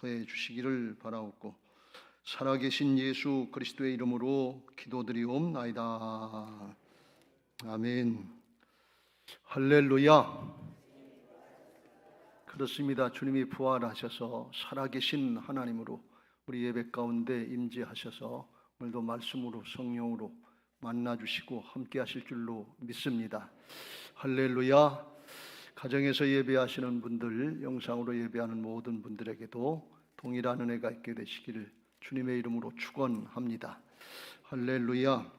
더해 주시기를 바라옵고 살아계신 예수 그리스도의 이름으로 기도드리옵나이다. 아멘. 할렐루야. 그렇습니다. 주님이 부활하셔서 살아계신 하나님으로 우리 예배 가운데 임재하셔서 오늘도 말씀으로 성령으로 만나주시고 함께 하실 줄로 믿습니다. 할렐루야. 가정에서 예배하시는 분들, 영상으로 예배하는 모든 분들에게도 동일한 은혜가 있게 되시기를 주님의 이름으로 축원합니다. 할렐루야.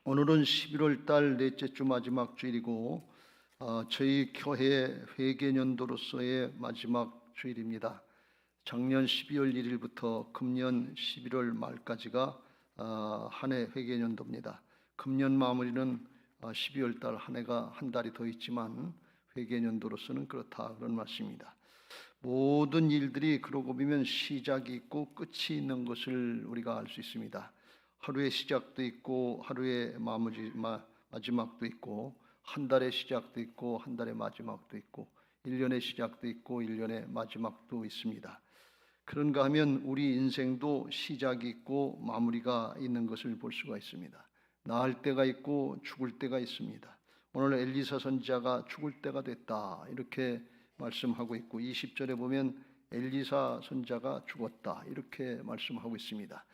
오늘은 11월 달 넷째 주 마지막 주일이고 저희 교회 회계년도로서의 마지막 주일입니다. 작년 12월 1일부터 금년 11월 말까지가 한 해 회계년도입니다. 금년 마무리는 12월 달 한 해가 한 달이 더 있지만 회계년도로서는 그렇다, 그런 말씀입니다. 모든 일들이 그러고 보면 시작이 있고 끝이 있는 것을 우리가 알 수 있습니다. 하루의 시작도 있고 하루의 마지막도 있고, 한 달의 시작도 있고 한 달의 마지막도 있고, 1년의 시작도 있고 1년의 마지막도 있습니다. 그런가 하면 우리 인생도 시작이 있고 마무리가 있는 것을 볼 수가 있습니다. 나을 때가 있고 죽을 때가 있습니다. 오늘 엘리사 선지자가 죽을 때가 됐다 이렇게 말씀하고 있고, 20절에 보면 엘리사 선지자가 죽었다 이렇게 말씀하고 있습니다.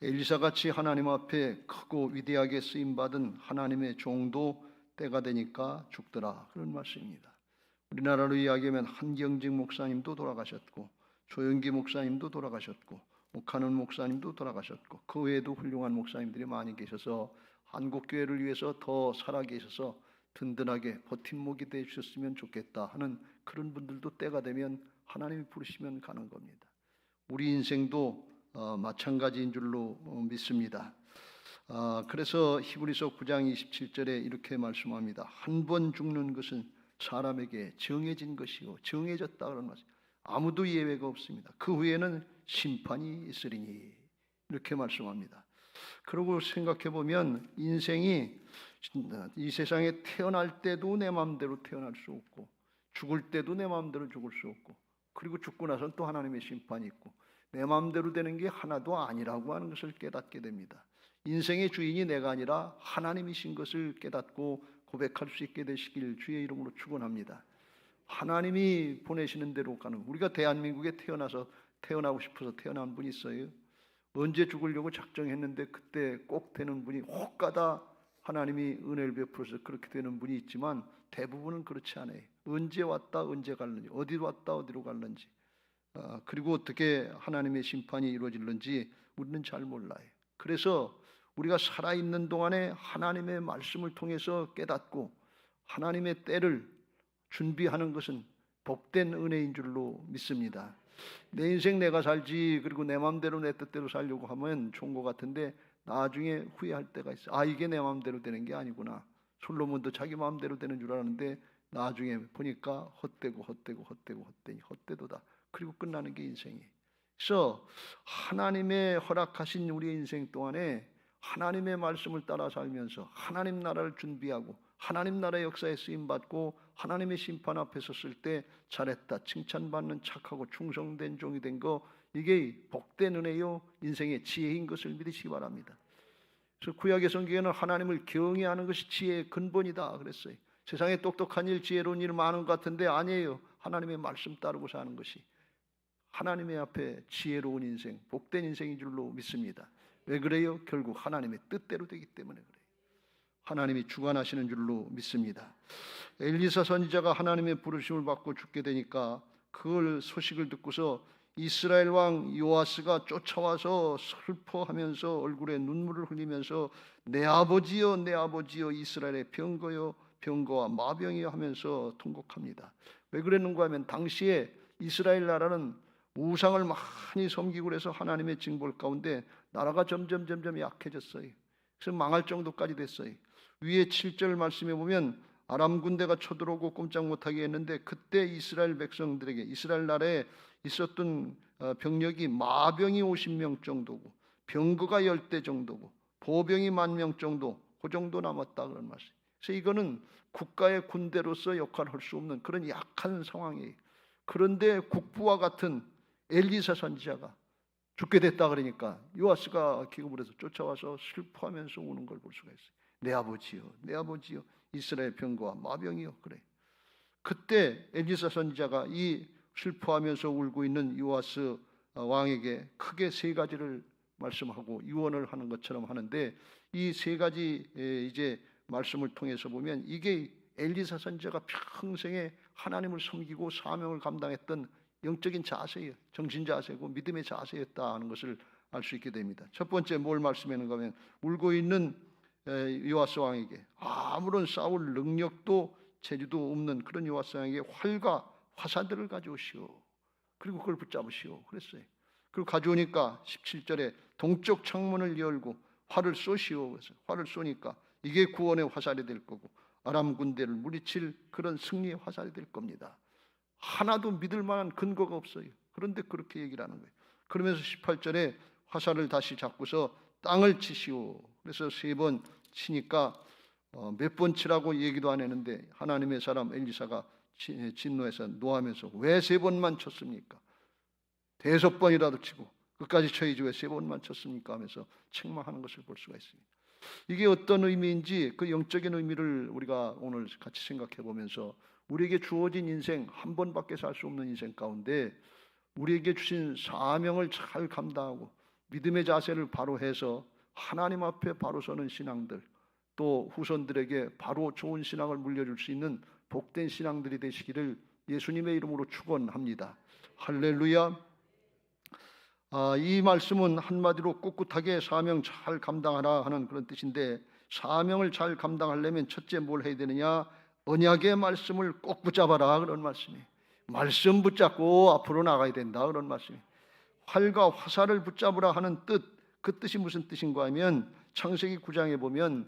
엘리사같이 하나님 앞에 크고 위대하게 쓰임받은 하나님의 종도 때가 되니까 죽더라, 그런 말씀입니다. 우리나라로 이야기하면 한경직 목사님도 돌아가셨고, 조영기 목사님도 돌아가셨고, 목하는 목사님도 돌아가셨고, 그 외에도 훌륭한 목사님들이 많이 계셔서 한국교회를 위해서 더 살아계셔서 든든하게 버팀목이 되셨으면 좋겠다 하는 그런 분들도 때가 되면 하나님이 부르시면 가는 겁니다. 우리 인생도 마찬가지인 줄로 믿습니다. 그래서 히브리서 9장 27절에 이렇게 말씀합니다. 한 번 죽는 것은 사람에게 정해진 것이고 정해졌다 그런 말씀. 아무도 예외가 없습니다. 그 후에는 심판이 있으리니 이렇게 말씀합니다. 그리고 생각해 보면 인생이 이 세상에 태어날 때도 내 마음대로 태어날 수 없고, 죽을 때도 내 마음대로 죽을 수 없고, 그리고 죽고 나서는 또 하나님의 심판이 있고, 내 마음대로 되는 게 하나도 아니라고 하는 것을 깨닫게 됩니다. 인생의 주인이 내가 아니라 하나님이신 것을 깨닫고 고백할 수 있게 되시길 주의 이름으로 축원합니다. 하나님이 보내시는 대로 가는, 우리가 대한민국에 태어나고 싶어서 태어난 분이 있어요? 언제 죽으려고 작정했는데 그때 꼭 되는 분이 혹가다 하나님이 은혜를 베풀어서 그렇게 되는 분이 있지만 대부분은 그렇지 않아요. 언제 왔다 언제 갈는지, 어디로 왔다 어디로 갈는지, 그리고 어떻게 하나님의 심판이 이루어질는지 우리는 잘 몰라요. 그래서 우리가 살아있는 동안에 하나님의 말씀을 통해서 깨닫고 하나님의 때를 준비하는 것은 복된 은혜인 줄로 믿습니다. 내 인생 내가 살지, 그리고 내 마음대로 내 뜻대로 살려고 하면 좋은 것 같은데 나중에 후회할 때가 있어요. 이게 내 마음대로 되는 게 아니구나. 솔로몬도 자기 마음대로 되는 줄 알았는데 나중에 보니까 헛되니 헛되도다. 그리고 끝나는 게 인생이에요. 그래서 하나님의 허락하신 우리의 인생 동안에 하나님의 말씀을 따라 살면서 하나님 나라를 준비하고 하나님 나라의 역사에 쓰임받고 하나님의 심판 앞에 섰을 때 잘했다 칭찬받는 착하고 충성된 종이 된 거, 이게 복된 은혜요 인생의 지혜인 것을 믿으시기 바랍니다. 그래서 구약의 성경에는 하나님을 경외하는 것이 지혜의 근본이다 그랬어요. 세상에 똑똑한 일, 지혜로운 일 많은 것 같은데 아니에요. 하나님의 말씀 따르고 사는 것이 하나님의 앞에 지혜로운 인생, 복된 인생인 줄로 믿습니다. 왜 그래요? 결국 하나님의 뜻대로 되기 때문에 그래요. 하나님이 주관하시는 줄로 믿습니다. 엘리사 선지자가 하나님의 부르심을 받고 죽게 되니까 그걸 소식을 듣고서 이스라엘 왕 요아스가 쫓아와서 슬퍼하면서 얼굴에 눈물을 흘리면서 내 아버지여 내 아버지여 이스라엘의 병거여 병거와 마병이여 하면서 통곡합니다. 왜 그랬는가 하면 당시에 이스라엘 나라는 우상을 많이 섬기고 그래서 하나님의 징벌 가운데 나라가 점점 약해졌어요. 그래서 망할 정도까지 됐어요. 위에 7절 말씀에 보면 아람 군대가 쳐들어오고 꼼짝 못하게 했는데 그때 이스라엘 백성들에게 이스라엘 나라에 있었던 병력이 마병이 50명 정도고 병거가 10대 정도고 보병이 10,000명 정도, 그 정도 남았다 그런 말씀. 그래서 이거는 국가의 군대로서 역할을 할 수 없는 그런 약한 상황이에요. 그런데 국부와 같은 엘리사 선지자가 죽게 됐다 그러니까 요아스가 기겁을 해서 쫓아와서 슬퍼하면서 우는 걸 볼 수가 있어요. 내 아버지요, 내 아버지요, 이스라엘 병거와 마병이요. 그래. 그때 엘리사 선지자가 이 슬퍼하면서 울고 있는 요아스 왕에게 크게 세 가지를 말씀하고 유언을 하는 것처럼 하는데, 이 세 가지 이제 말씀을 통해서 보면 이게 엘리사 선지자가 평생에 하나님을 섬기고 사명을 감당했던 영적인 자세예요. 정신 자세고 믿음의 자세였다 하는 것을 알 수 있게 됩니다. 첫 번째 뭘 말씀하는가 하면, 울고 있는 요아스 왕에게 아무런 싸울 능력도 재주도 없는 그런 요아스 왕에게 활과 화살들을 가져오시오. 그리고 그걸 붙잡으시오 그랬어요. 그리고 가져오니까 17절에 동쪽 창문을 열고 활을 쏘시오. 그래서 활을 쏘니까 이게 구원의 화살이 될 거고 아람 군대를 물리칠 그런 승리의 화살이 될 겁니다. 하나도 믿을 만한 근거가 없어요. 그런데 그렇게 얘기를 하는 거예요. 그러면서 18절에 화살을 다시 잡고서 땅을 치시오. 그래서 3번 치니까 몇 번 치라고 얘기도 안 했는데 하나님의 사람 엘리사가 진노해서 노하면서 왜 3번만 쳤습니까? 5번이라도 치고 끝까지 쳐야지 왜 3번만 쳤습니까? 하면서 책망하는 것을 볼 수가 있습니다. 이게 어떤 의미인지 그 영적인 의미를 우리가 오늘 같이 생각해 보면서 우리에게 주어진 인생, 한 번밖에 살 수 없는 인생 가운데 우리에게 주신 사명을 잘 감당하고 믿음의 자세를 바로 해서 하나님 앞에 바로 서는 신앙들, 또 후손들에게 바로 좋은 신앙을 물려줄 수 있는 복된 신앙들이 되시기를 예수님의 이름으로 축원합니다. 할렐루야. 이 말씀은 한마디로 꿋꿋하게 사명 잘 감당하라 하는 그런 뜻인데, 사명을 잘 감당하려면 첫째 뭘 해야 되느냐? 언약의 말씀을 꼭 붙잡아라 그런 말씀이에요. 말씀 붙잡고 앞으로 나가야 된다 그런 말씀이에요. 활과 화살을 붙잡으라 하는 뜻, 그 뜻이 무슨 뜻인가 하면 창세기 9장에 보면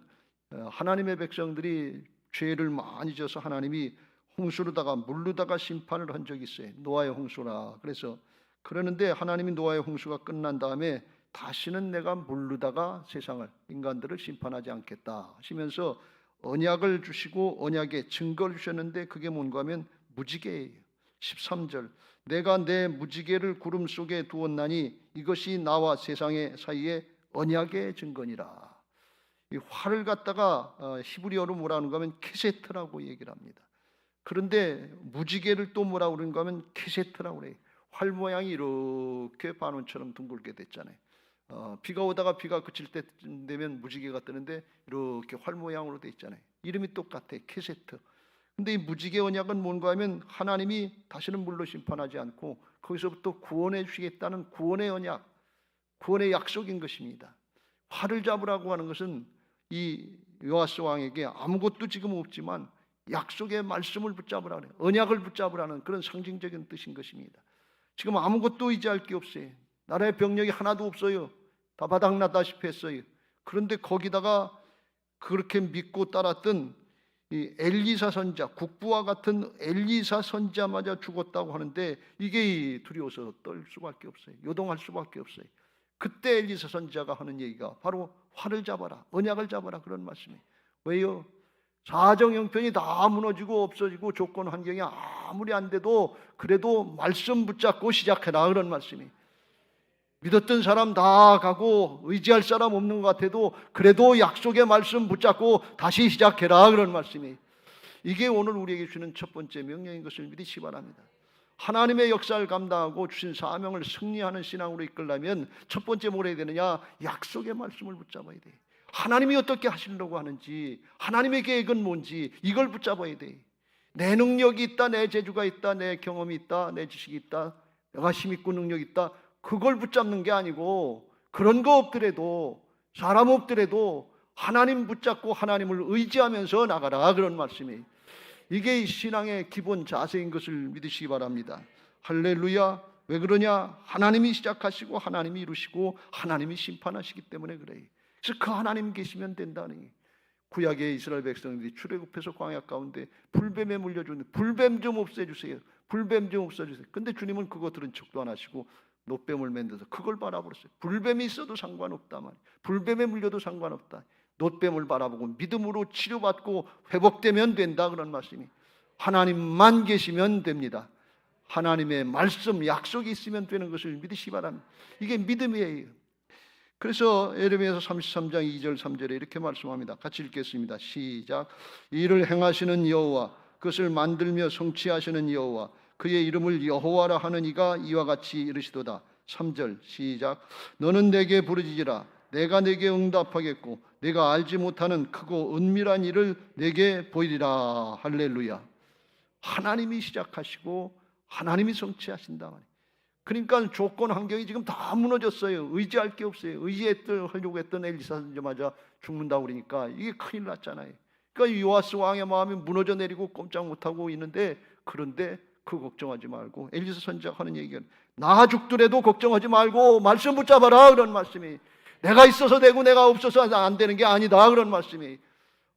하나님의 백성들이 죄를 많이 져서 하나님이 홍수로다가 물로다가 심판을 한 적이 있어요. 노아의 홍수라. 그래서 그러는데 하나님이 노아의 홍수가 끝난 다음에 다시는 내가 물로다가 세상을, 인간들을 심판하지 않겠다 하시면서 언약을 주시고 언약의 증거를 주셨는데 그게 뭔가 하면 무지개예요. 13절 내가 내 무지개를 구름 속에 두었나니 이것이 나와 세상의 사이에 언약의 증거니라. 이 활을 갖다가 히브리어로 뭐라는 거 하면 케세트라고 얘기를 합니다. 그런데 무지개를 또 뭐라고 그러는가 하면 케세트라고 그래요. 활 모양이 이렇게 반원처럼 둥글게 됐잖아요. 비가 오다가 비가 그칠 때 되면 무지개가 뜨는데 이렇게 활 모양으로 돼 있잖아요. 이름이 똑같아, 케세트. 근데 이 무지개 언약은 뭔가 하면 하나님이 다시는 물로 심판하지 않고 거기서부터 구원해 주시겠다는 구원의 언약, 구원의 약속인 것입니다. 활을 잡으라고 하는 것은 이 요아스 왕에게 아무것도 지금 없지만 약속의 말씀을 붙잡으라 그래요. 언약을 붙잡으라는 그런 상징적인 뜻인 것입니다. 지금 아무것도 의지할 게 없어요. 나라의 병력이 하나도 없어요. 다 바닥나다시피 했어요. 그런데 거기다가 그렇게 믿고 따랐던 이 엘리사 선지자, 국부와 같은 엘리사 선지자마저 죽었다고 하는데 이게 두려워서 떨 수밖에 없어요. 요동할 수밖에 없어요. 그때 엘리사 선지자가 하는 얘기가 바로 활을 잡아라, 언약을 잡아라 그런 말씀이에요. 왜요? 사정 형편이 다 무너지고 없어지고 조건 환경이 아무리 안 돼도 그래도 말씀 붙잡고 시작해라 그런 말씀이에요. 믿었던 사람 다 가고 의지할 사람 없는 것 같아도 그래도 약속의 말씀 붙잡고 다시 시작해라 그런 말씀이에요. 이게 오늘 우리에게 주는 첫 번째 명령인 것을 믿으시기 바랍니다. 하나님의 역사를 감당하고 주신 사명을 승리하는 신앙으로 이끌려면 첫 번째 뭘 해야 되느냐? 약속의 말씀을 붙잡아야 돼. 하나님이 어떻게 하시려고 하는지, 하나님의 계획은 뭔지 이걸 붙잡아야 돼. 내 능력이 있다, 내 재주가 있다, 내 경험이 있다, 내 지식이 있다, 내가 힘 있고 능력이 있다, 그걸 붙잡는 게 아니고 그런 거 없더라도, 사람 없더라도 하나님 붙잡고 하나님을 의지하면서 나가라 그런 말씀이에요. 이게 신앙의 기본 자세인 것을 믿으시기 바랍니다. 할렐루야. 왜 그러냐? 하나님이 시작하시고 하나님이 이루시고 하나님이 심판하시기 때문에 그래요. 그래서 그 하나님 계시면 된다니. 구약의 이스라엘 백성들이 출애굽해서 광야 가운데 불뱀에 물려주는데 불뱀 좀 없애주세요. 불뱀 좀 없애주세요. 근데 주님은 그거 들은 척도 안 하시고 놋뱀을 만들어서 그걸 바라보았어요. 불뱀이 있어도 상관없다 말이에요. 불뱀에 물려도 상관없다. 놋뱀을 바라보고 믿음으로 치료받고 회복되면 된다 그런 말씀이. 하나님만 계시면 됩니다. 하나님의 말씀, 약속이 있으면 되는 것을 믿으시기 바랍니다. 이게 믿음이에요. 그래서 예레미야서 33장 2절 3절에 이렇게 말씀합니다. 같이 읽겠습니다. 시작. 이를 행하시는 여호와, 그것을 만들며 성취하시는 여호와, 그의 이름을 여호와라 하는 이가 이와 같이 이르시도다. 3절 시작. 너는 내게 부르짖으라. 내가 내게 응답하겠고 내가 알지 못하는 크고 은밀한 일을 내게 보이리라. 할렐루야. 하나님이 시작하시고 하나님이 성취하신다 말이에요. 그러니까 조건 환경이 지금 다 무너졌어요. 의지할 게 없어요. 하려고 했던 엘리사 선지자마자 죽는다고 그러니까 이게 큰일 났잖아요. 그러니까 요아스 왕의 마음이 무너져 내리고 꼼짝 못하고 있는데, 그런데 그 걱정하지 말고 엘리사 선지자가 하는 얘기가 나 죽더라도 걱정하지 말고 말씀 붙잡아라, 그런 말씀이. 내가 있어서 되고 내가 없어서 안 되는 게 아니다, 그런 말씀이.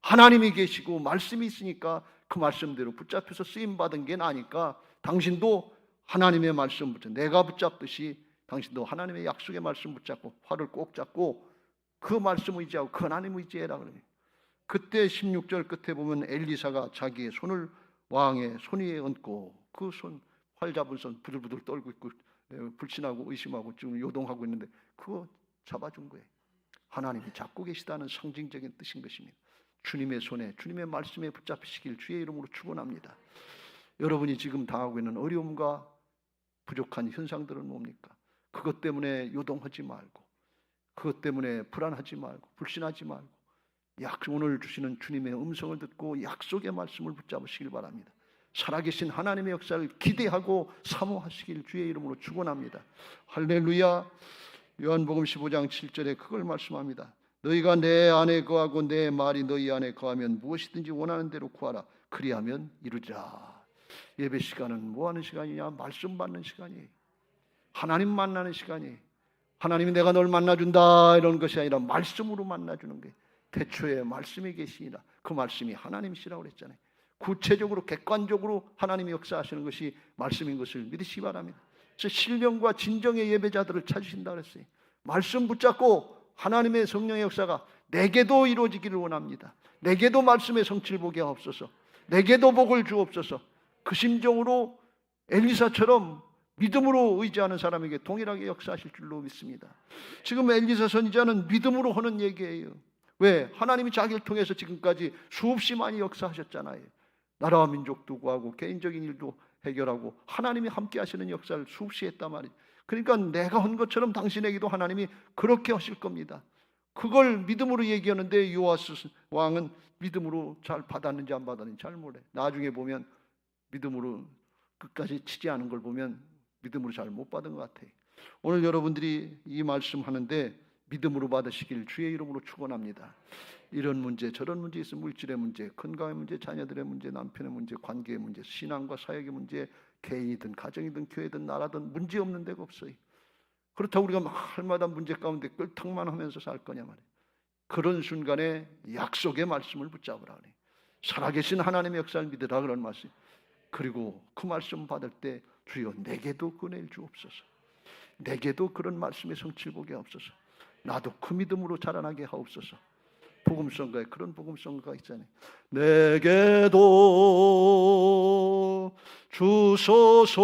하나님이 계시고 말씀이 있으니까 그 말씀대로 붙잡혀서 쓰임받은 게 나니까 당신도 하나님의 말씀 붙잡고, 내가 붙잡듯이 당신도 하나님의 약속의 말씀 붙잡고 활을 꼭 잡고 그 말씀 의지하고 그 하나님 의지해라 그래요. 그때 16절 끝에 보면 엘리사가 자기의 손을 왕의 손 위에 얹고 그 손, 활 잡은 손 부들부들 떨고 있고 불신하고 의심하고 지금 요동하고 있는데 그거 잡아준 거예요. 하나님이 잡고 계시다는 상징적인 뜻인 것입니다. 주님의 손에, 주님의 말씀에 붙잡히시길 주의 이름으로 축원합니다. 여러분이 지금 당하고 있는 어려움과 부족한 현상들은 뭡니까? 그것 때문에 요동하지 말고, 그것 때문에 불안하지 말고, 불신하지 말고, 오늘 주시는 주님의 음성을 듣고 약속의 말씀을 붙잡으시길 바랍니다. 살아계신 하나님의 역사를 기대하고 사모하시길 주의 이름으로 축원합니다. 할렐루야. 요한복음 15장 7절에 그걸 말씀합니다. 너희가 내 안에 거하고 내 말이 너희 안에 거하면 무엇이든지 원하는 대로 구하라. 그리하면 이루리라. 예배 시간은 뭐 하는 시간이냐? 말씀 받는 시간이에요. 하나님 만나는 시간이에요. 하나님이 내가 널 만나준다 이런 것이 아니라 말씀으로 만나주는 거예요. 태초에 말씀이 계시니라. 그 말씀이 하나님이시라고 그랬잖아요. 구체적으로 객관적으로 하나님이 역사하시는 것이 말씀인 것을 믿으시기 바랍니다. 그래서 신령과 진정의 예배자들을 찾으신다 그랬어요. 말씀 붙잡고 하나님의 성령의 역사가 내게도 이루어지기를 원합니다. 내게도 말씀의 성취를 보게 하옵소서. 내게도 복을 주옵소서. 그 심정으로 엘리사처럼 믿음으로 의지하는 사람에게 동일하게 역사하실 줄로 믿습니다. 지금 엘리사 선지자는 믿음으로 하는 얘기예요. 왜? 하나님이 자기를 통해서 지금까지 수없이 많이 역사하셨잖아요. 나라와 민족도 구하고 개인적인 일도 해결하고 하나님이 함께 하시는 역사를 수없이 했단 말이에요. 그러니까 내가 한 것처럼 당신에게도 하나님이 그렇게 하실 겁니다. 그걸 믿음으로 얘기하는데 요아스 왕은 믿음으로 잘 받았는지 안 받았는지 잘 몰라요. 나중에 보면 믿음으로 끝까지 치지 않은 걸 보면 믿음으로 잘 못 받은 것 같아요. 오늘 여러분들이 이 말씀 하는데 믿음으로 받으시길 주의 이름으로 축원합니다. 이런 문제 저런 문제 있으면 물질의 문제, 건강의 문제, 자녀들의 문제, 남편의 문제, 관계의 문제, 신앙과 사역의 문제, 개인이든 가정이든 교회든 나라든 문제 없는 데가 없어요. 그렇다고 우리가 말마다 문제 가운데 끌탕만 하면서 살 거냐 말이에요. 그런 순간에 약속의 말씀을 붙잡으라 그래요. 살아계신 하나님의 역사를 믿으라 그런 말씀. 그리고 그 말씀 받을 때 주여 내게도 그 은혜를 주옵소서. 내게도 그런 말씀의 성취를 보게 하옵소서. 나도 그 믿음으로 자라나게 하옵소서. 복음성가에 그런 복음성가가 있잖아요. 내게도 주소서.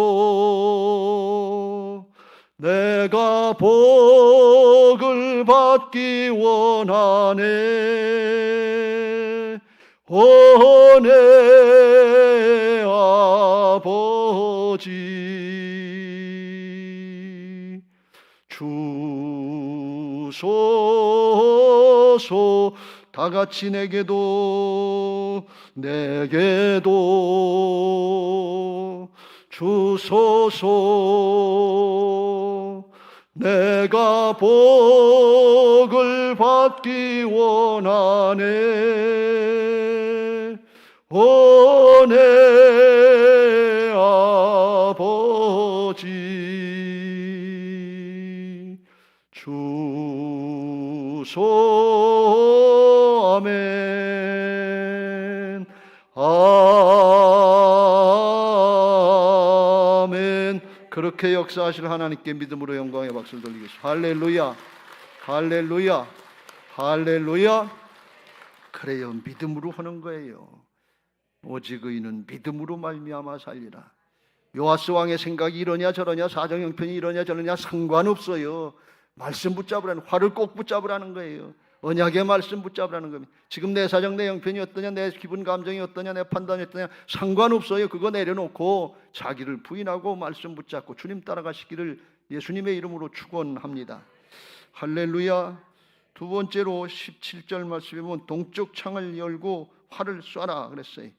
내가 복을 받기 원하네. 오 내 아버지 주소서. 다 같이 내게도 주소서. 내가 복을 받기 원하네. 오 내 아버지 주소. 아멘. 아멘. 그렇게 역사하실 하나님께 믿음으로 영광의 박수를 돌리겠습니다. 할렐루야. 할렐루야. 할렐루야. 그래요. 믿음으로 하는 거예요. 오직 의인은 믿음으로 말미암아 살리라. 요아스 왕의 생각이 이러냐 저러냐, 사정 형편이 이러냐 저러냐 상관없어요. 말씀 붙잡으라는, 화를 꼭 붙잡으라는 거예요. 언약의 말씀 붙잡으라는 겁니다. 지금 내 사정 내 형편이 어떠냐, 내 기분 감정이 어떠냐, 내 판단이 어떠냐 상관없어요. 그거 내려놓고 자기를 부인하고 말씀 붙잡고 주님 따라가시기를 예수님의 이름으로 축원합니다. 할렐루야. 두 번째로 17절 말씀에 보면 동쪽 창을 열고 활을 쏴라 그랬어요.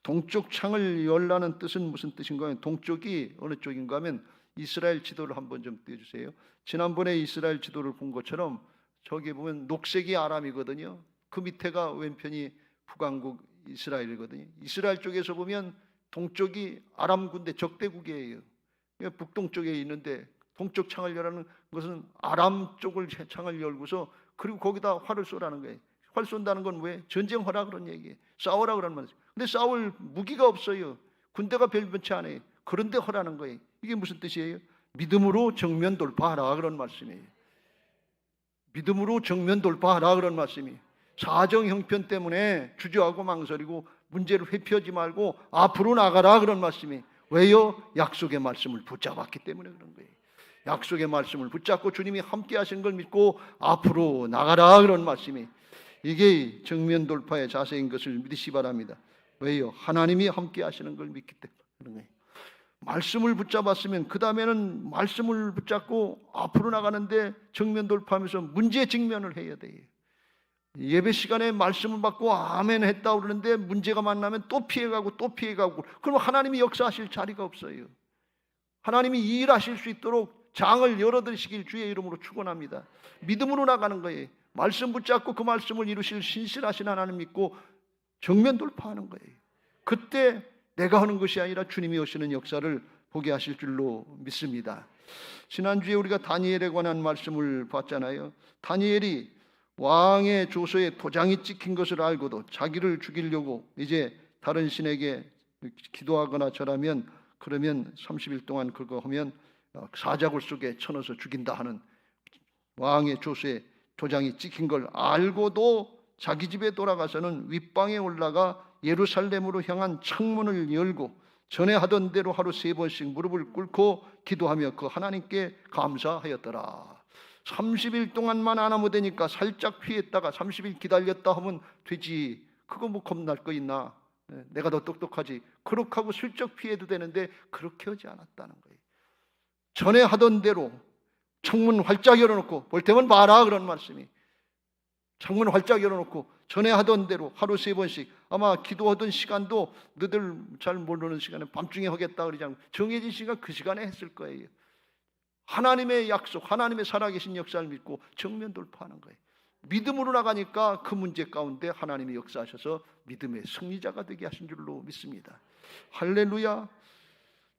동쪽 창을 열라는 뜻은 무슨 뜻인가요? 동쪽이 어느 쪽인가 하면 이스라엘 지도를 한번 좀 띄워주세요. 지난번에 이스라엘 지도를 본 것처럼 저기 보면 녹색이 아람이거든요. 그 밑에가 왼편이 북왕국 이스라엘이거든요. 이스라엘 쪽에서 보면 동쪽이 아람 군대 적대국이에요. 북동쪽에 있는데 동쪽 창을 열라는 것은 아람 쪽을 창을 열고서 그리고 거기다 활을 쏘라는 거예요. 활 쏜다는 건 왜? 전쟁하라 그런 얘기예요. 싸우라 그런 말이죠. 근데 싸울 무기가 없어요. 군대가 별변치 않아요. 그런데 하라는 거예요. 이게 무슨 뜻이에요? 믿음으로 정면 돌파하라 그런 말씀이에요. 믿음으로 정면 돌파하라 그런 말씀이에요. 사정 형편 때문에 주저하고 망설이고 문제를 회피하지 말고 앞으로 나가라 그런 말씀이에요. 왜요? 약속의 말씀을 붙잡았기 때문에 그런 거예요. 약속의 말씀을 붙잡고 주님이 함께 하시는 걸 믿고 앞으로 나가라 그런 말씀이, 이게 정면 돌파의 자세인 것을 믿으시 바랍니다. 왜요? 하나님이 함께 하시는 걸 믿기 때문에 그런 거예요. 말씀을 붙잡았으면 그 다음에는 말씀을 붙잡고 앞으로 나가는데 정면 돌파하면서 문제 직면을 해야 돼요. 예배 시간에 말씀을 받고 아멘 했다 그러는데 문제가 만나면 또 피해가고 또 피해가고, 그러면 하나님이 역사하실 자리가 없어요. 하나님이 일하실 수 있도록 장을 열어드리시길 주의 이름으로 축원합니다. 믿음으로 나가는 거예요. 말씀 붙잡고 그 말씀을 이루실 신실하신 하나님 믿고 정면 돌파하는 거예요. 그때 내가 하는 것이 아니라 주님이 오시는 역사를 보게 하실 줄로 믿습니다. 지난주에 우리가 다니엘에 관한 말씀을 봤잖아요. 다니엘이 왕의 조서에 도장이 찍힌 것을 알고도 자기를 죽이려고 이제 다른 신에게 기도하거나 절하면, 그러면 30일 동안 그거 하면 사자굴 속에 쳐넣어서 죽인다 하는 왕의 조서에 도장이 찍힌 걸 알고도 자기 집에 돌아가서는 윗방에 올라가 예루살렘으로 향한 창문을 열고 전에 하던 대로 하루 3번씩 무릎을 꿇고 기도하며 그 하나님께 감사하였더라. 30일 동안만 안 하면 되니까 살짝 피했다가 30일 기다렸다 하면 되지, 그거 뭐 겁날 거 있나, 내가 더 똑똑하지, 그렇게 하고 슬쩍 피해도 되는데 그렇게 하지 않았다는 거예요. 전에 하던 대로 창문 활짝 열어놓고, 볼 때면 봐라 그런 말씀이, 창문 활짝 열어놓고 전에 하던 대로 하루 3번씩, 아마 기도하던 시간도 너들 잘 모르는 시간에 밤중에 하겠다 그러지 않고 정해진 시간 그 시간에 했을 거예요. 하나님의 약속, 하나님의 살아계신 역사를 믿고 정면 돌파하는 거예요. 믿음으로 나가니까 그 문제 가운데 하나님이 역사하셔서 믿음의 승리자가 되게 하신 줄로 믿습니다. 할렐루야.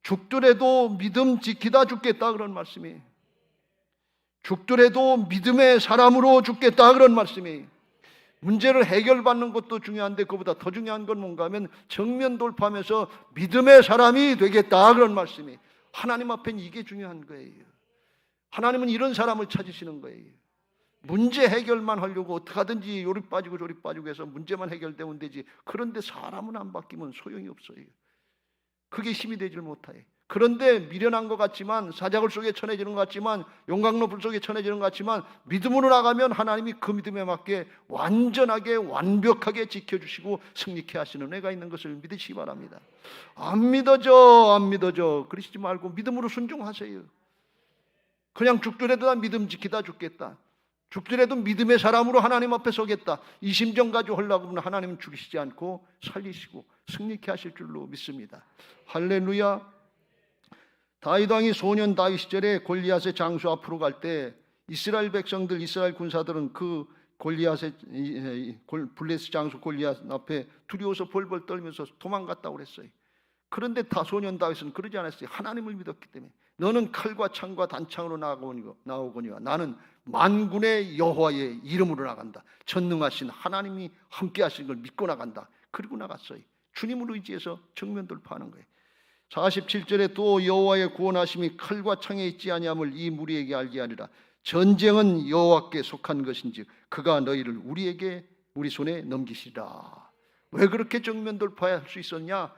죽더라도 믿음 지키다 죽겠다 그런 말씀이에요. 죽더라도 믿음의 사람으로 죽겠다 그런 말씀이에요. 문제를 해결받는 것도 중요한데 그보다 더 중요한 건 뭔가 하면 정면 돌파하면서 믿음의 사람이 되겠다 그런 말씀이에요. 하나님 앞엔 이게 중요한 거예요. 하나님은 이런 사람을 찾으시는 거예요. 문제 해결만 하려고 어떻게 하든지 요리 빠지고 저리 빠지고 해서 문제만 해결되면 되지, 그런데 사람은 안 바뀌면 소용이 없어요. 그게 힘이 되질 못해요. 그런데 미련한 것 같지만, 사자굴 속에 쳐내지는 것 같지만, 용광로 불 속에 쳐내지는 것 같지만 믿음으로 나가면 하나님이 그 믿음에 맞게 완전하게 완벽하게 지켜주시고 승리케 하시는 애가 있는 것을 믿으시기 바랍니다. 안 믿어져 그러시지 말고 믿음으로 순종하세요. 그냥 죽더라도 난 믿음 지키다 죽겠다, 죽더라도 믿음의 사람으로 하나님 앞에 서겠다, 이 심정 가지고 하려고 하면 하나님은 죽이시지 않고 살리시고 승리케 하실 줄로 믿습니다. 할렐루야. 다윗 왕이 소년 다윗 시절에 골리앗의 장수 앞으로 갈 때 이스라엘 백성들, 이스라엘 군사들은 그 골리앗의 블레스 장수 골리앗 앞에 두려워서 벌벌 떨면서 도망갔다고 그랬어요. 그런데 소년 다윗은 그러지 않았어요. 하나님을 믿었기 때문에 너는 칼과 창과 단창으로 나오거니와 나는 만군의 여호와의 이름으로 나간다. 전능하신 하나님이 함께 하시는 걸 믿고 나간다. 그리고 나갔어요. 주님을 의지해서 정면 돌파하는 거예요. 47절에 또 여호와의 구원하심이 칼과 창에 있지 아니함을 이 무리에게 알게 하리라. 전쟁은 여호와께 속한 것인지 그가 너희를 우리 손에 넘기시리라. 왜 그렇게 정면 돌파할 수 있었냐?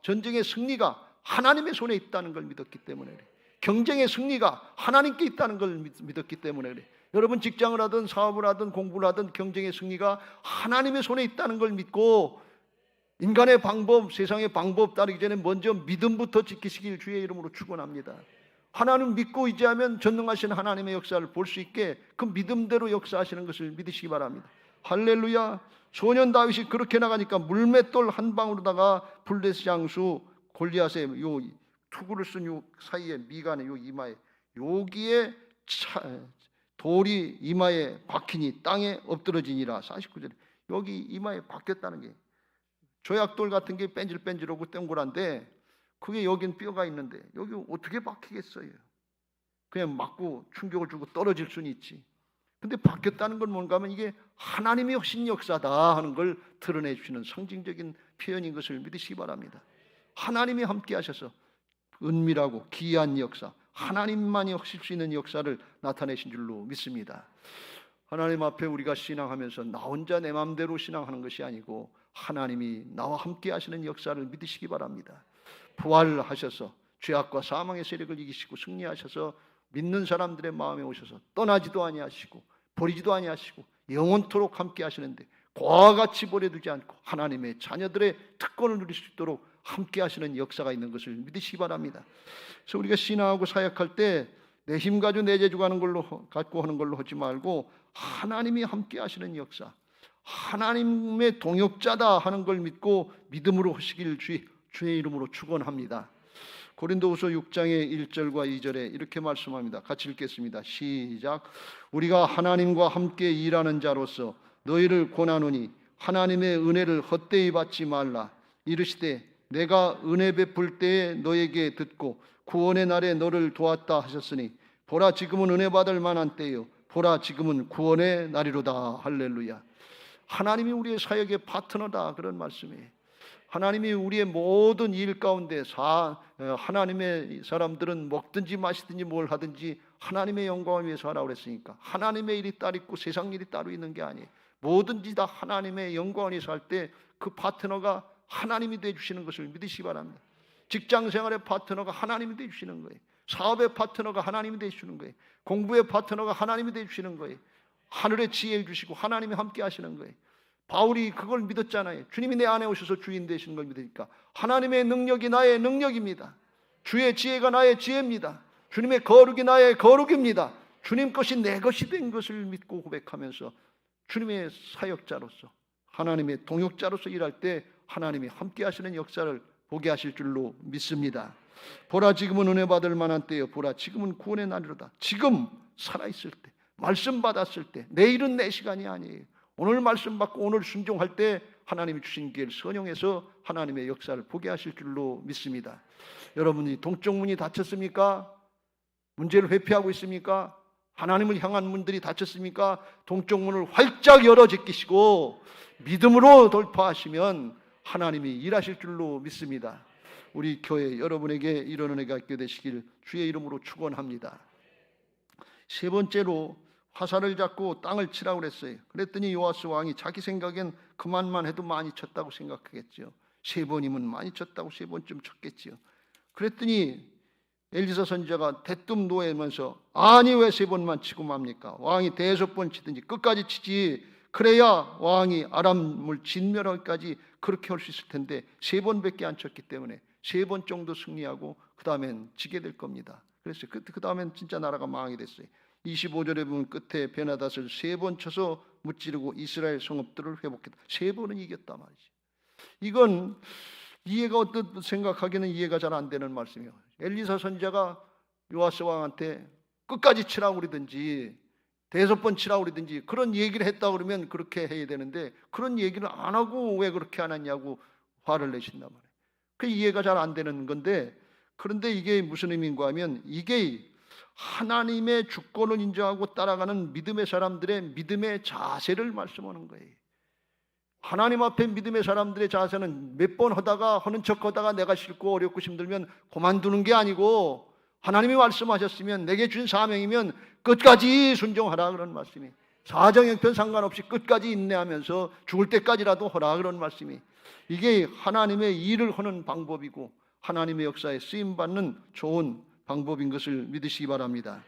전쟁의 승리가 하나님의 손에 있다는 걸 믿었기 때문에 그래. 경쟁의 승리가 하나님께 있다는 걸 믿었기 때문에 그래. 여러분 직장을 하든 사업을 하든 공부를 하든 경쟁의 승리가 하나님의 손에 있다는 걸 믿고 인간의 방법, 세상의 방법 따르기 전에 먼저 믿음부터 지키시길 주의 이름으로 축원합니다. 하나님 믿고 의지하면 전능하신 하나님의 역사를 볼 수 있게 그 믿음대로 역사하시는 것을 믿으시기 바랍니다. 할렐루야. 소년 다윗이 그렇게 나가니까 물맷돌 한 방으로다가 블레스 장수 골리앗의 요 투구를 쓴 요 사이에 미간에 요 이마에 여기에 돌이 이마에 박히니 땅에 엎드러지니라. 49절에 여기 이마에 박혔다는 게 조약돌 같은 게 뺀질뺀질하고 동그란데 그게 여긴 뼈가 있는데 여기 어떻게 박히겠어요? 그냥 맞고 충격을 주고 떨어질 수는 있지. 근데 박혔다는 건 뭔가 하면 이게 하나님의 역신 역사다 하는 걸 드러내 주시는 상징적인 표현인 것을 믿으시기 바랍니다. 하나님이 함께 하셔서 은밀하고 기이한 역사, 하나님만이 하실 수 있는 역사를 나타내신 줄로 믿습니다. 하나님 앞에 우리가 신앙하면서 나 혼자 내 마음대로 신앙하는 것이 아니고 하나님이 나와 함께 하시는 역사를 믿으시기 바랍니다. 부활하셔서 죄악과 사망의 세력을 이기시고 승리하셔서 믿는 사람들의 마음에 오셔서 떠나지도 아니하시고 버리지도 아니하시고 영원토록 함께 하시는데 그와 같이 버려두지 않고 하나님의 자녀들의 특권을 누릴 수 있도록 함께 하시는 역사가 있는 것을 믿으시기 바랍니다. 그래서 우리가 신앙하고 사역할 때 내 힘 가지고 내 재주 가는 걸로 갖고 하는 걸로 하지 말고 하나님이 함께 하시는 역사, 하나님의 동역자다 하는 걸 믿고 믿음으로 하시길 주의 이름으로 축원합니다. 고린도후서 6장의 1절과 2절에 이렇게 말씀합니다. 같이 읽겠습니다. 시작. 우리가 하나님과 함께 일하는 자로서 너희를 권하노니 하나님의 은혜를 헛되이 받지 말라. 이르시되 내가 은혜 베풀 때에 너에게 듣고 구원의 날에 너를 도왔다 하셨으니 보라 지금은 은혜 받을 만한 때요 보라 지금은 구원의 날이로다. 할렐루야. 하나님이 우리의 사역의 파트너다 그런 말씀이에요. 하나님이 우리의 모든 일 가운데 하나님의 사람들은 먹든지 마시든지 뭘 하든지 하나님의 영광을 위해서 하라고 그랬으니까 하나님의 일이 따로 있고 세상 일이 따로 있는 게 아니에요. 뭐든지 다 하나님의 영광을 위해서 할 때 그 파트너가 하나님이 되어주시는 것을 믿으시기 바랍니다. 직장생활의 파트너가 하나님이 되어주시는 거예요. 사업의 파트너가 하나님이 되어주시는 거예요. 공부의 파트너가 하나님이 되어주시는 거예요. 하늘의 지혜를 주시고 하나님이 함께 하시는 거예요. 바울이 그걸 믿었잖아요. 주님이 내 안에 오셔서 주인 되시는 걸 믿으니까 하나님의 능력이 나의 능력입니다. 주의 지혜가 나의 지혜입니다. 주님의 거룩이 나의 거룩입니다. 주님 것이 내 것이 된 것을 믿고 고백하면서 주님의 사역자로서 하나님의 동역자로서 일할 때 하나님이 함께 하시는 역사를 보게 하실 줄로 믿습니다. 보라 지금은 은혜 받을 만한 때요 보라 지금은 구원의 날이로다. 지금 살아있을 때 말씀 받았을 때 내일은 내 시간이 아니에요. 오늘 말씀 받고 오늘 순종할 때 하나님이 주신 길 선용해서 하나님의 역사를 보게 하실 줄로 믿습니다. 여러분이 동쪽 문이 닫혔습니까? 문제를 회피하고 있습니까? 하나님을 향한 문들이 닫혔습니까? 동쪽 문을 활짝 열어 제끼시고 믿음으로 돌파하시면 하나님이 일하실 줄로 믿습니다. 우리 교회 여러분에게 이런 은혜가 있게 되시길 주의 이름으로 축원합니다. 세 번째로 화살을 잡고 땅을 치라고 그랬어요. 그랬더니 요아스 왕이 자기 생각엔 그만만 해도 많이 쳤다고 생각하겠죠. 세 번이면 많이 쳤다고 세 번쯤 쳤겠죠. 그랬더니 엘리사 선지자가 대뜸 노하면서 아니 왜 세 번만 치고 맙니까? 왕이 5번 치든지 끝까지 치지. 그래야 왕이 아람을 진멸하기까지 그렇게 할 수 있을 텐데 세 번밖에 안 쳤기 때문에 3번 정도 승리하고 그 다음엔 지게 될 겁니다. 그래서 그 다음엔 진짜 나라가 망하게 됐어요. 25절에 보면 끝에 베나닷을 3번 쳐서 무찌르고 이스라엘 성읍들을 회복했다. 3번은 이겼다 말이지. 이건 이해가 어떤 생각하기는 이해가 잘 안 되는 말씀이에요. 엘리사 선지자가 요아스 왕한테 끝까지 치라고 그러든지 5번 치라고 그러든지 그런 얘기를 했다 그러면 그렇게 해야 되는데 그런 얘기를 안 하고 왜 그렇게 안 했냐고 화를 내신단 말이에요. 그 이해가 잘 안 되는 건데 그런데 이게 무슨 의미인가 하면 이게 하나님의 주권을 인정하고 따라가는 믿음의 사람들의 믿음의 자세를 말씀하는 거예요. 하나님 앞에 믿음의 사람들의 자세는 몇 번 하다가 하는 척 하다가 내가 싫고 어렵고 힘들면 그만두는 게 아니고 하나님이 말씀하셨으면 내게 준 사명이면 끝까지 순종하라 그런 말씀이. 사정형편 상관없이 끝까지 인내하면서 죽을 때까지라도 하라 그런 말씀이. 이게 하나님의 일을 하는 방법이고 하나님의 역사에 쓰임받는 좋은 방법인 것을 믿으시기 바랍니다.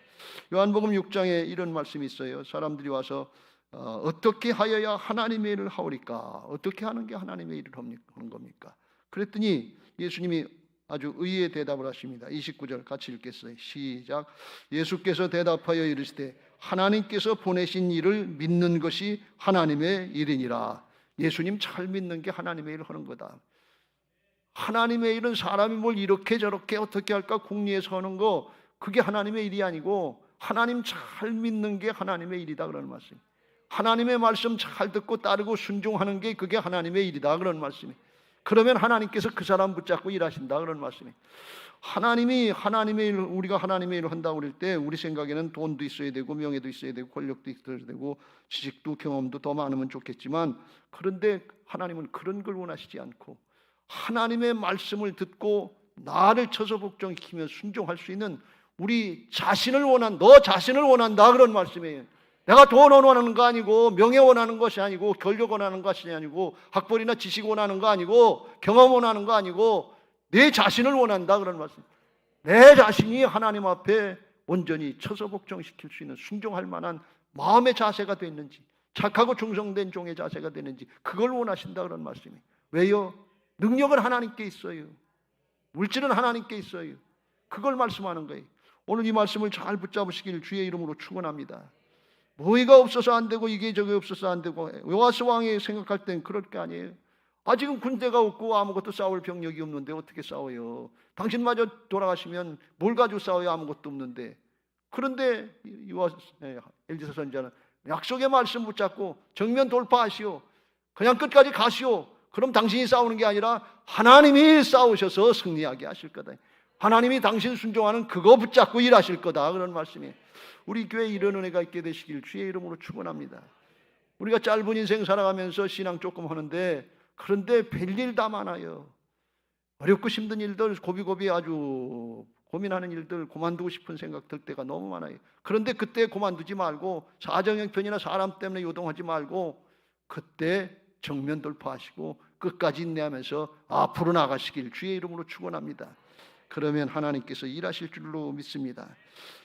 요한복음 6장에 이런 말씀이 있어요. 사람들이 와서 어떻게 하여야 하나님의 일을 하오리까? 어떻게 하는 게 하나님의 일을 하는 겁니까? 그랬더니 예수님이 아주 의의의 대답을 하십니다. 29절 같이 읽겠어요. 시작. 예수께서 대답하여 이르시되 하나님께서 보내신 일을 믿는 것이 하나님의 일이니라. 예수님 잘 믿는 게 하나님의 일을 하는 거다. 하나님의 일은 사람이 뭘 이렇게 저렇게 어떻게 할까 궁리해서 하는 거, 그게 하나님의 일이 아니고 하나님 잘 믿는 게 하나님의 일이다 그러는 말씀이에요. 하나님의 말씀 잘 듣고 따르고 순종하는 게 그게 하나님의 일이다 그런 말씀이에요. 그러면 하나님께서 그 사람 붙잡고 일하신다 그런 말씀이에요. 하나님이 하나님의 일을, 우리가 하나님의 일을 한다고 그럴 때 우리 생각에는 돈도 있어야 되고 명예도 있어야 되고 권력도 있어야 되고 지식도 경험도 더 많으면 좋겠지만, 그런데 하나님은 그런 걸 원하시지 않고 하나님의 말씀을 듣고 나를 쳐서 복종시키며 순종할 수 있는 우리 자신을 너 자신을 원한다 그런 말씀이에요. 내가 돈 원하는 거 아니고 명예 원하는 것이 아니고 권력 원하는 것이 아니고 학벌이나 지식 원하는 거 아니고 경험 원하는 거 아니고 내 자신을 원한다 그런 말씀. 내 자신이 하나님 앞에 온전히 쳐서 복종시킬 수 있는 순종할 만한 마음의 자세가 됐는지, 착하고 충성된 종의 자세가 되는지 그걸 원하신다 그런 말씀이에요. 왜요? 능력은 하나님께 있어요. 물질은 하나님께 있어요. 그걸 말씀하는 거예요. 오늘 이 말씀을 잘 붙잡으시길 주의 이름으로 축원합니다. 뭐가 없어서 안 되고 이게 저게 없어서 안 되고 요아스 왕이 생각할 땐 그럴 게 아니에요. 아직은 군대가 없고 아무것도 싸울 병력이 없는데 어떻게 싸워요? 당신마저 돌아가시면 뭘 가지고 싸워요? 아무것도 없는데. 그런데 엘리사 선지자는 약속의 말씀 붙잡고 정면 돌파하시오. 그냥 끝까지 가시오. 그럼 당신이 싸우는 게 아니라 하나님이 싸우셔서 승리하게 하실 거다. 하나님이 당신 순종하는 그거 붙잡고 일하실 거다 그런 말씀이에요. 우리 교회에 이런 은혜가 있게 되시길 주의 이름으로 축원합니다. 우리가 짧은 인생 살아가면서 신앙 조금 하는데, 그런데 별일 다 많아요. 어렵고 힘든 일들, 고비고비 아주 고민하는 일들, 그만두고 싶은 생각 들 때가 너무 많아요. 그런데 그때 그만두지 말고 사정형편이나 사람 때문에 요동하지 말고 그때 정면 돌파하시고 끝까지 인내하면서 앞으로 나가시길 주의 이름으로 축원합니다. 그러면 하나님께서 일하실 줄로 믿습니다.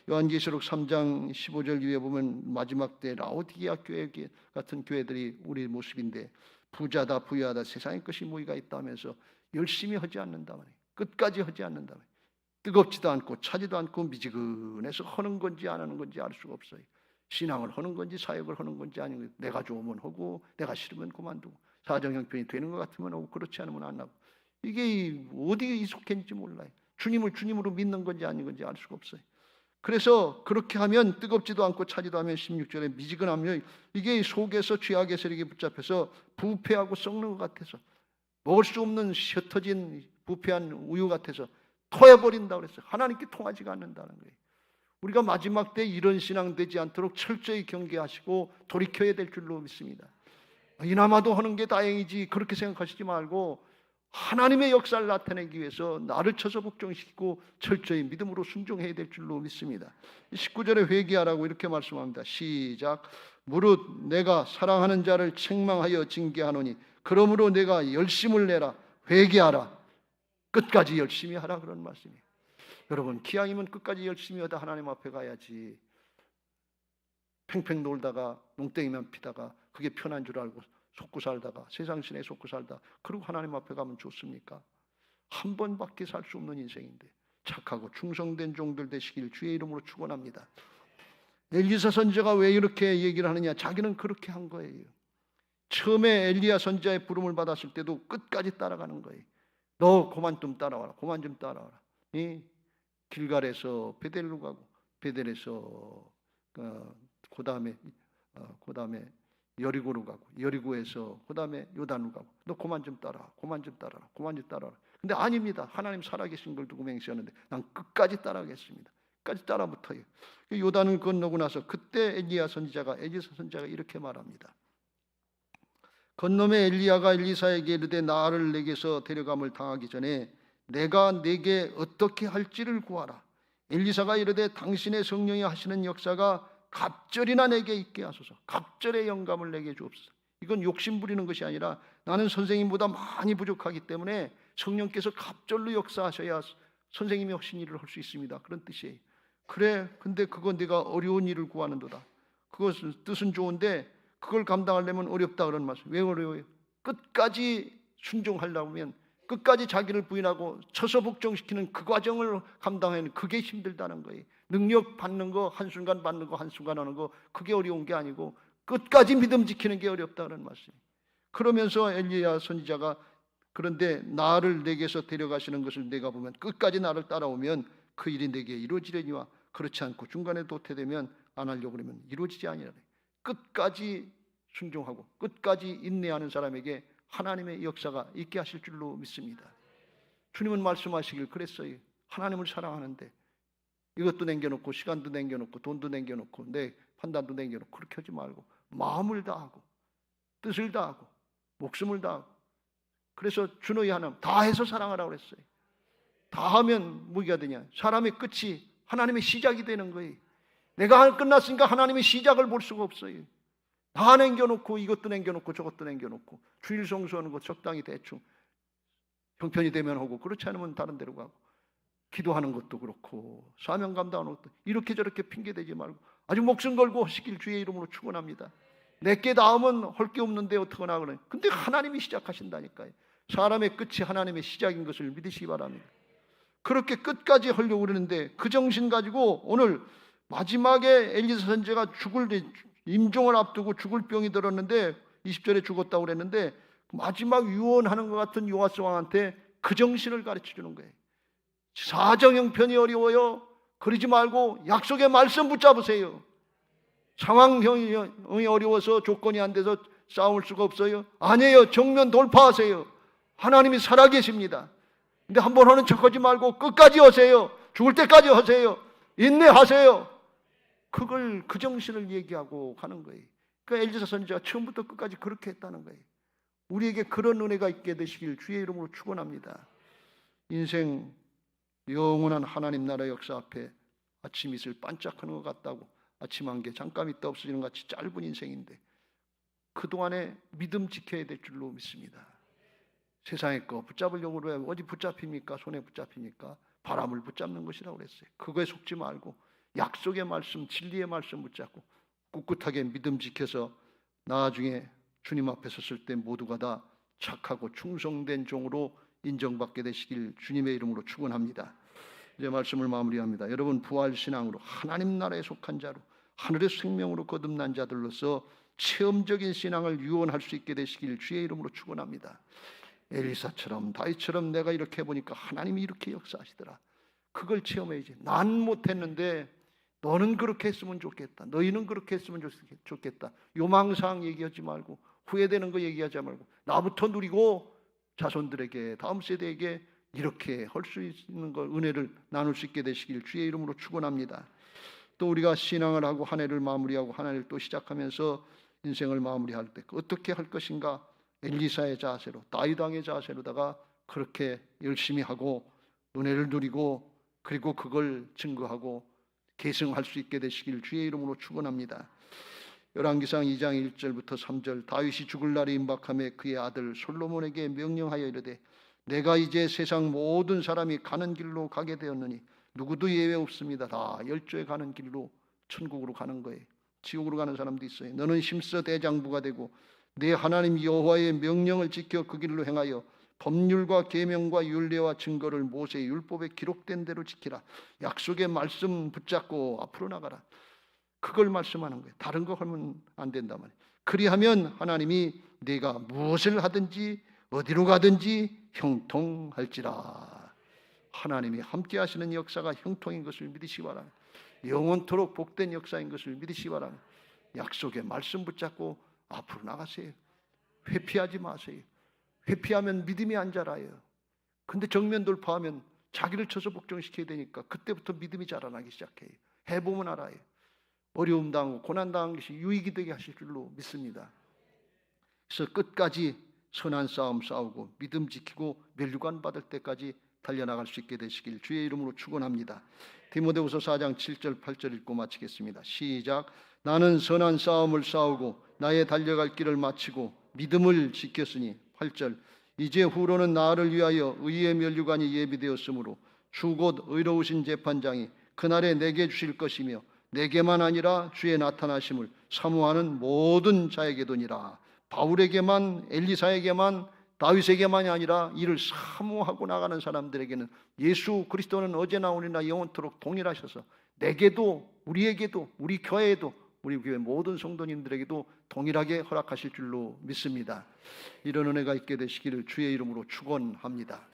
요한계시록 3장 15절 이후에 보면 마지막 때 라오디게아 교회 같은 교회들이 우리 모습인데, 부자다 부유하다 세상의 것이 무의가 있다 하면서 열심히 하지 않는다 말이에요. 끝까지 하지 않는다 말이에요. 뜨겁지도 않고 차지도 않고 미지근해서 하는 건지 안 하는 건지 알 수가 없어요. 신앙을 하는 건지 사역을 하는 건지 아니면 내가 좋으면 하고 내가 싫으면 그만두고 사정형편이 되는 것 같으면 하고 그렇지 않으면 안 하고, 이게 어디에 속했는지 몰라요. 주님을 주님으로 믿는 건지 아닌 건지 알 수가 없어요. 그래서 그렇게 하면 뜨겁지도 않고 차지도 하면 16절에 미지근하며 이게 속에서 죄악의 세력이 붙잡혀서 부패하고 썩는 것 같아서 먹을 수 없는 흩어진 부패한 우유 같아서 토해버린다고 그랬어요. 하나님께 통하지가 않는다는 거예요. 우리가 마지막 때 이런 신앙 되지 않도록 철저히 경계하시고 돌이켜야 될 줄로 믿습니다. 이나마도 하는 게 다행이지 그렇게 생각하시지 말고 하나님의 역사를 나타내기 위해서 나를 쳐서 복종시키고 철저히 믿음으로 순종해야 될 줄로 믿습니다. 19절에 회개하라고 이렇게 말씀합니다. 시작. 무릇 내가 사랑하는 자를 책망하여 징계하노니 그러므로 내가 열심을 내라. 회개하라. 끝까지 열심히 하라 그런 말씀이에요. 여러분, 기왕이면 끝까지 열심히 하다 하나님 앞에 가야지. 팽팽 놀다가 농땡이만 피다가 그게 편한 줄 알고 속고 살다가 세상 신에 속고 살다 그리고 하나님 앞에 가면 좋습니까? 한 번밖에 살 수 없는 인생인데 착하고 충성된 종들 되시길 주의 이름으로 축원합니다. 엘리사 선지자가 왜 이렇게 얘기를 하느냐? 자기는 그렇게 한 거예요. 처음에 엘리야 선지자의 부름을 받았을 때도 끝까지 따라가는 거예요. 너 그만 좀 따라와라. 그만 좀 따라와라. 길갈에서 베델로 가고 베델에서 그다음에 여리고로 가고 여리고에서 그다음에 요단으로 가고 너 그만 좀 따라와. 그만 좀 따라라. 그만 좀 따라라. 근데 아닙니다. 하나님 살아계신 걸 두고 맹세하는데 난 끝까지 따라가겠습니다. 끝까지 따라 붙어요. 요단을 건너고 나서 그때 엘리사 선지자가 이렇게 말합니다. 건너매 엘리야가 엘리사에게 이르되 나를 내게서 데려감을 당하기 전에 내가 내게 어떻게 할지를 구하라. 엘리사가 이르되 당신의 성령이 하시는 역사가 갑절이나 내게 있게 하소서. 갑절의 영감을 내게 주옵소서. 이건 욕심 부리는 것이 아니라 나는 선생님보다 많이 부족하기 때문에 성령께서 갑절로 역사하셔야 선생님이 하신 일을 할 수 있습니다. 그런 뜻이에요. 그래, 근데 그거 내가 어려운 일을 구하는도다. 그것은 뜻은 좋은데 그걸 감당하려면 어렵다 그런 말씀. 왜 어려워요? 끝까지 순종하려고 하면, 끝까지 자기를 부인하고 처서 복종시키는 그 과정을 감당하는, 그게 힘들다는 거예요. 능력 받는 거, 한순간 받는 거, 한순간 하는 거, 그게 어려운 게 아니고 끝까지 믿음 지키는 게 어렵다는 말씀이에요. 그러면서 엘리야 선지자가, 그런데 나를 내게서 데려가시는 것을 내가 보면, 끝까지 나를 따라오면 그 일이 내게 이루어지려니와 그렇지 않고 중간에 도태되면 안 하려고 그러면 이루어지지 아니하리. 끝까지 순종하고 끝까지 인내하는 사람에게 하나님의 역사가 있게 하실 줄로 믿습니다. 주님은 말씀하시길 그랬어요. 하나님을 사랑하는데 이것도 남겨놓고 시간도 남겨놓고 돈도 남겨놓고 내 판단도 남겨놓고 그렇게 하지 말고 마음을 다하고 뜻을 다하고 목숨을 다하고, 그래서 주너희 하나님 다해서 사랑하라고 그랬어요. 다하면 뭐가 되냐? 사람의 끝이 하나님의 시작이 되는 거예요. 내가 끝났으니까 하나님의 시작을 볼 수가 없어요. 다 남겨놓고 이것도 남겨놓고 저것도 남겨놓고 주일 성수하는 거 적당히 대충 형편이 되면 하고, 그렇지 않으면 다른 데로 가고, 기도하는 것도 그렇고 사명 감당하는 것도 이렇게 저렇게 핑계대지 말고 아주 목숨 걸고 하시길 주의 이름으로 축원합니다. 내게 닿으면 할 게 없는데 어떡하나 그래. 근데 하나님이 시작하신다니까요. 사람의 끝이 하나님의 시작인 것을 믿으시기 바랍니다. 그렇게 끝까지 하려고 그러는데 그 정신 가지고 오늘 마지막에 엘리사 선지자가 임종을 앞두고 죽을 병이 들었는데 20절에 죽었다고 그랬는데, 마지막 유언하는 것 같은 요아스 왕한테 그 정신을 가르쳐 주는 거예요. 사정 형편이 어려워요. 그러지 말고 약속의 말씀 붙잡으세요. 상황형이 어려워서 조건이 안 돼서 싸울 수가 없어요. 아니에요. 정면 돌파하세요. 하나님이 살아계십니다. 근데 한번 하는 척하지 말고 끝까지 하세요. 죽을 때까지 하세요. 인내하세요. 그걸, 그 정신을 얘기하고 가는 거예요. 그러니까 엘리사 선지자가 처음부터 끝까지 그렇게 했다는 거예요. 우리에게 그런 은혜가 있게 되시길 주의 이름으로 축원합니다. 인생 영원한 하나님 나라 역사 앞에 아침 이슬 반짝하는 것 같다고, 아침 한개 잠깐 있다 없어지는 것 같이 짧은 인생인데 그동안에 믿음 지켜야 될 줄로 믿습니다. 세상의 거 붙잡으려고 그러면 어디 붙잡힙니까? 손에 붙잡힙니까? 바람을 붙잡는 것이라고 그랬어요. 그거에 속지 말고 약속의 말씀, 진리의 말씀 붙잡고 꿋꿋하게 믿음 지켜서 나중에 주님 앞에 섰을 때 모두가 다 착하고 충성된 종으로 인정받게 되시길 주님의 이름으로 축원합니다. 이제 말씀을 마무리합니다. 여러분, 부활신앙으로 하나님 나라에 속한 자로 하늘의 생명으로 거듭난 자들로서 체험적인 신앙을 유언할 수 있게 되시길 주의 이름으로 축원합니다. 엘리사처럼 다윗처럼 내가 이렇게 해보니까 하나님이 이렇게 역사하시더라. 그걸 체험해야지. 난 못했는데 너는 그렇게 했으면 좋겠다. 너희는 그렇게 했으면 좋겠다. 요망사항 얘기하지 말고 후회되는 거 얘기하지 말고 나부터 누리고 자손들에게, 다음 세대에게 이렇게 할 수 있는 걸, 은혜를 나눌 수 있게 되시길 주의 이름으로 축원합니다. 또 우리가 신앙을 하고 한 해를 마무리하고 한 해를 또 시작하면서 인생을 마무리할 때 어떻게 할 것인가? 엘리사의 자세로, 다윗 왕의 자세로다가 그렇게 열심히 하고 은혜를 누리고 그리고 그걸 증거하고 계승할 수 있게 되시길 주의 이름으로 축원합니다. 열왕기상 2장 1절부터 3절, 다윗이 죽을 날이 임박하며 그의 아들 솔로몬에게 명령하여 이르되 내가 이제 세상 모든 사람이 가는 길로 가게 되었느니 누구도 예외 없습니다. 다 열조에 가는 길로 천국으로 가는 거예요. 지옥으로 가는 사람도 있어요. 너는 힘써 대장부가 되고 내 하나님 여호와의 명령을 지켜 그 길로 행하여 법률과 계명과 율례와 증거를 모세의 율법에 기록된 대로 지키라. 약속의 말씀 붙잡고 앞으로 나가라. 그걸 말씀하는 거예요. 다른 거 하면 안 된단 말이에요. 그리하면 하나님이 네가 무엇을 하든지 어디로 가든지 형통할지라. 하나님이 함께 하시는 역사가 형통인 것을 믿으시기 바랍니다. 영원토록 복된 역사인 것을 믿으시기 바랍니다. 약속의 말씀 붙잡고 앞으로 나가세요. 회피하지 마세요. 회피하면 믿음이 안 자라요. 근데 정면 돌파하면 자기를 쳐서 복종시켜야 되니까 그때부터 믿음이 자라나기 시작해요. 해보면 알아요. 어려움 당하고 고난 당한 것이 유익이 되게 하실 줄로 믿습니다. 그래서 끝까지 선한 싸움 싸우고 믿음 지키고 면류관 받을 때까지 달려나갈 수 있게 되시길 주의 이름으로 축원합니다. 디모데후서 4장 7절 8절 읽고 마치겠습니다. 시작. 나는 선한 싸움을 싸우고 나의 달려갈 길을 마치고 믿음을 지켰으니 8절 이제 후로는 나를 위하여 의의 면류관이 예비되었으므로 주 곧 의로우신 재판장이 그날에 내게 주실 것이며 내게만 아니라 주의 나타나심을 사모하는 모든 자에게도니라. 바울에게만, 엘리사에게만, 다윗에게만이 아니라 이를 사모하고 나가는 사람들에게는 예수 그리스도는 어제나 오늘나 영원토록 동일하셔서 내게도, 우리에게도, 우리 교회에도, 우리 교회 모든 성도님들에게도 동일하게 허락하실 줄로 믿습니다. 이런 은혜가 있게 되시기를 주의 이름으로 축원합니다.